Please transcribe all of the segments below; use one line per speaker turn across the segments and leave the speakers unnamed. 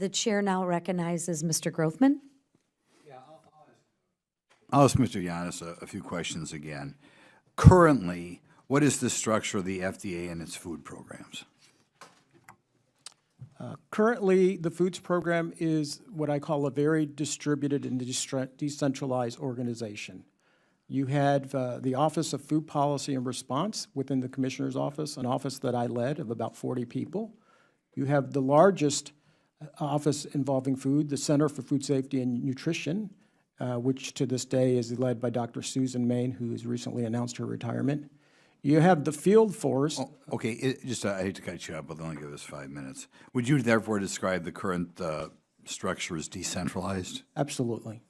The chair now recognizes Mr. Grothman.
I'll ask Mr. Yanis a few questions again. Currently, what is the structure of the FDA and its food programs?
Currently, the foods program is what I call a very distributed and decentralized organization. You had the Office of Food Policy and Response within the Commissioner's office, an office that I led of about 40 people. You have the largest office involving food, the Center for Food Safety and Nutrition, which to this day is led by Dr. Susan Main, who has recently announced her retirement. You have the field force.
Oh, okay, I hate to cut you up, but only give us 5 minutes. Would you therefore describe the current structure as decentralized?
Absolutely.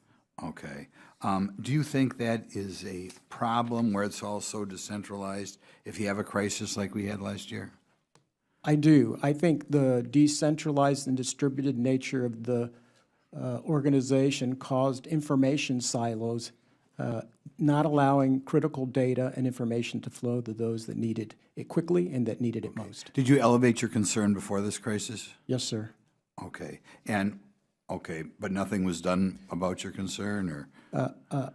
Okay. Do you think that is a problem where it's all so decentralized if you have a crisis like we had last year?
I do. I think the decentralized and distributed nature of the organization caused information silos, not allowing critical data and information to flow to those that needed it quickly and that needed it most.
Did you elevate your concern before this crisis?
Yes, sir.
Okay. Okay, but nothing was done about your concern, or?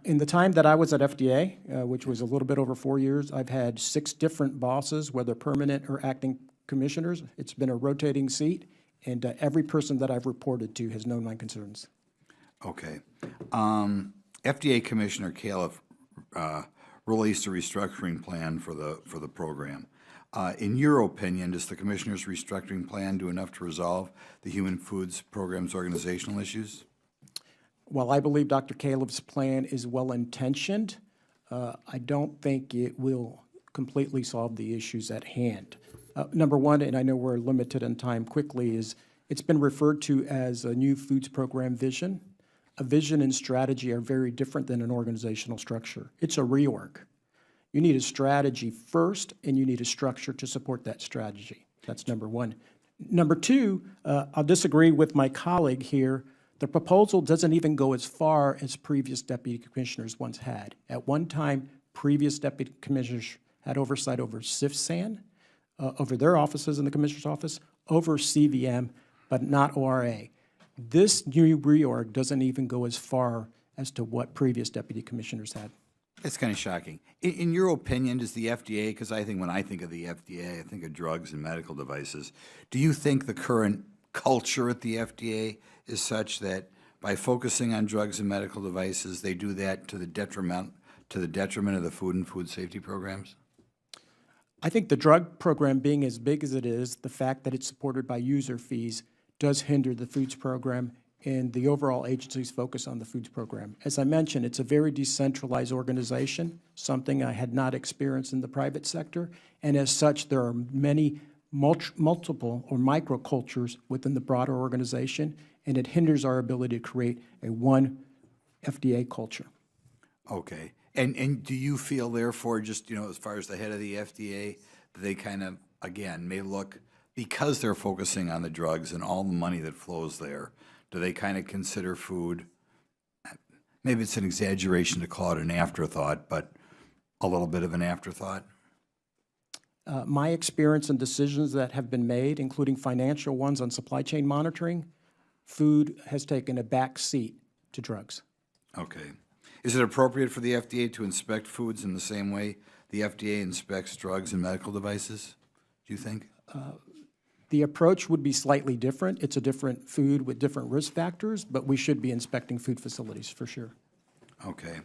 In the time that I was at FDA, which was a little bit over 4 years, I've had 6 different bosses, whether permanent or acting commissioners. It's been a rotating seat, and every person that I've reported to has known my concerns.
Okay. FDA Commissioner Califf released a restructuring plan for the program. In your opinion, does the Commissioner's restructuring plan do enough to resolve the Human Foods Program's organizational issues?
While I believe Dr. Califf's plan is well-intentioned, I don't think it will completely solve the issues at hand. Number one, and I know we're limited in time quickly, is it's been referred to as a new foods program vision. A vision and strategy are very different than an organizational structure. It's a reorg. You need a strategy first, and you need a structure to support that strategy. That's number one. Number two, I'll disagree with my colleague here. The proposal doesn't even go as far as previous deputy commissioners once had. At one time, previous deputy commissioners had oversight over CIFSAN, over their offices in the commissioner's office, over CVM, but not ORA. This new reorg doesn't even go as far as to what previous deputy commissioners had.
It's kind of shocking. In your opinion, does the FDA, because I think when I think of the FDA, I think of drugs and medical devices, do you think the current culture at the FDA is such that by focusing on drugs and medical devices, they do that to the detriment of the food and food safety programs?
I think the drug program being as big as it is, the fact that it's supported by user fees does hinder the foods program and the overall agency's focus on the foods program. As I mentioned, it's a very decentralized organization, something I had not experienced in the private sector, and as such, there are many multiple or microcultures within the broader organization, and it hinders our ability to create a one FDA culture.
Okay. And do you feel, therefore, just, as far as the head of the FDA, they kind of, again, may look, because they're focusing on the drugs and all the money that flows there, do they kind of consider food, maybe it's an exaggeration to call it an afterthought, but a little bit of an afterthought?
My experience and decisions that have been made, including financial ones on supply chain monitoring, food has taken a back seat to drugs.
Okay. Is it appropriate for the FDA to inspect foods in the same way the FDA inspects drugs and medical devices, do you think?
The approach would be slightly different. It's a different food with different risk factors, but we should be inspecting food facilities for sure.
Okay.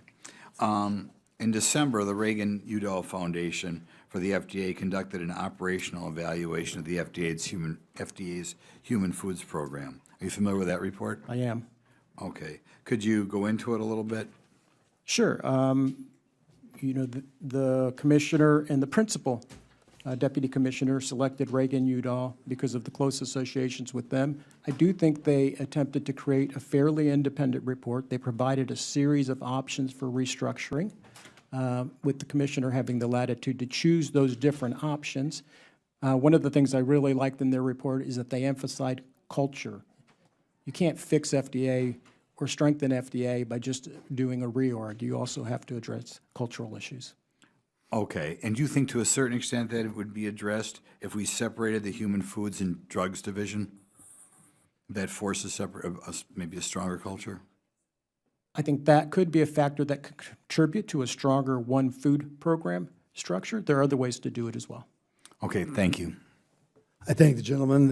In December, the Reagan-Udall Foundation for the FDA conducted an operational evaluation of the FDA's Human Foods Program. Are you familiar with that report?
I am.
Okay. Could you go into it a little bit?
Sure. The commissioner and the principal deputy commissioner selected Reagan-Udall because of the close associations with them. I do think they attempted to create a fairly independent report. They provided a series of options for restructuring, with the commissioner having the latitude to choose those different options. One of the things I really liked in their report is that they emphasized culture. You can't fix FDA or strengthen FDA by just doing a reorg. You also have to address cultural issues.
Okay. And do you think to a certain extent that it would be addressed if we separated the Human Foods and Drugs Division? that forces maybe a stronger culture?
I think that could be a factor that could contribute to a stronger one food program structure. There are other ways to do it as well.
Okay, thank you.
I thank the gentleman.